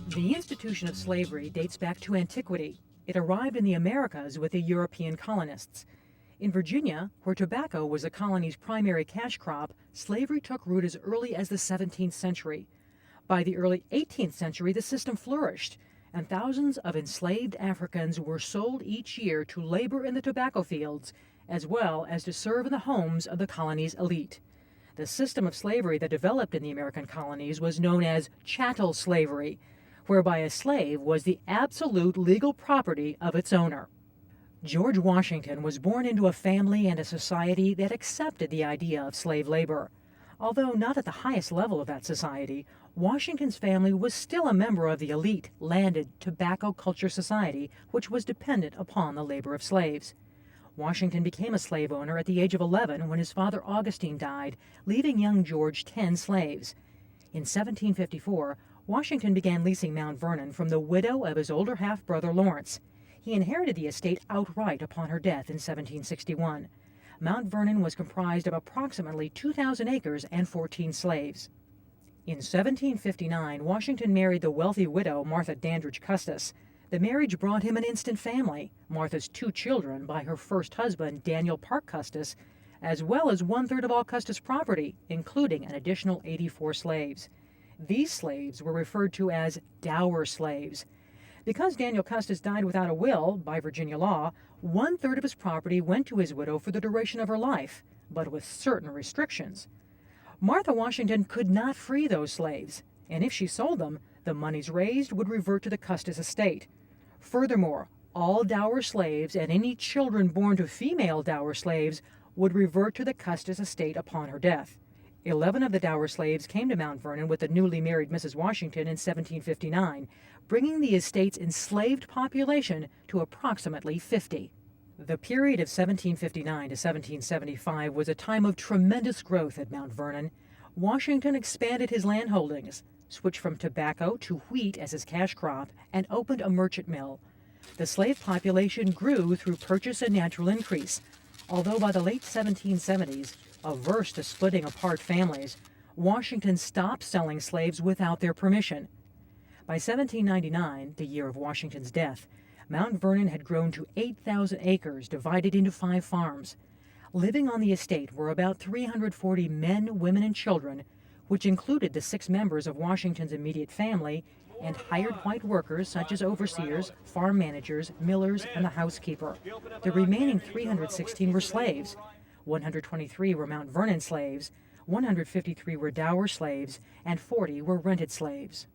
The institution of slavery dates back to antiquity. It arrived in the Americas with the European colonists. In Virginia, where tobacco was the colony's primary cash crop, slavery took root as early as the 17th century. By the early 18th century, the system flourished, and thousands of enslaved Africans were sold each year to labor in the tobacco fields, as well as to serve in the homes of the colony's elite. The system of slavery that developed in the American colonies was known as chattel slavery, whereby a slave was the absolute legal property of its owner. George Washington was born into a family and a society that accepted the idea of slave labor. Although not at the highest level of that society, Washington's family was still a member of the elite landed tobacco culture society, which was dependent upon the labor of slaves. Washington became a slave owner at the age of 11 when his father Augustine died, leaving young George 10 slaves. In 1754, Washington began leasing Mount Vernon from the widow of his older half-brother Lawrence. He inherited the estate outright upon her death in 1761. Mount Vernon was comprised of approximately 2,000 acres and 14 slaves. In 1759, Washington married the wealthy widow Martha Dandridge Custis. The marriage brought him an instant family, Martha's 2 children by her first husband, Daniel Parke Custis, as well as 1/3 of all Custis property, including an additional 84 slaves. These slaves were referred to as dower slaves. Because Daniel Custis died without a will, by Virginia law, 1/3 of his property went to his widow for the duration of her life, but with certain restrictions. Martha Washington could not free those slaves, and if she sold them, the monies raised would revert to the Custis estate. Furthermore, all dower slaves and any children born to female dower slaves would revert to the Custis estate upon her death. 11 of the dower slaves came to Mount Vernon with the newly married Mrs. Washington in 1759, bringing the estate's enslaved population to approximately 50. The period of 1759 to 1775 was a time of tremendous growth at Mount Vernon. Washington expanded his land holdings, switched from tobacco to wheat as his cash crop, and opened a merchant mill. The slave population grew through purchase and natural increase, although by the late 1770s, averse to splitting apart families, Washington stopped selling slaves without their permission. By 1799, the year of Washington's death, Mount Vernon had grown to 8,000 acres divided into 5 farms. Living on the estate were about 340 men, women, and children, which included the 6 members of Washington's immediate family and hired white workers such as overseers, farm managers, millers, and the housekeeper. The remaining 316 were slaves. 123 were Mount Vernon slaves, 153 were dower slaves, and 40 were rented slaves.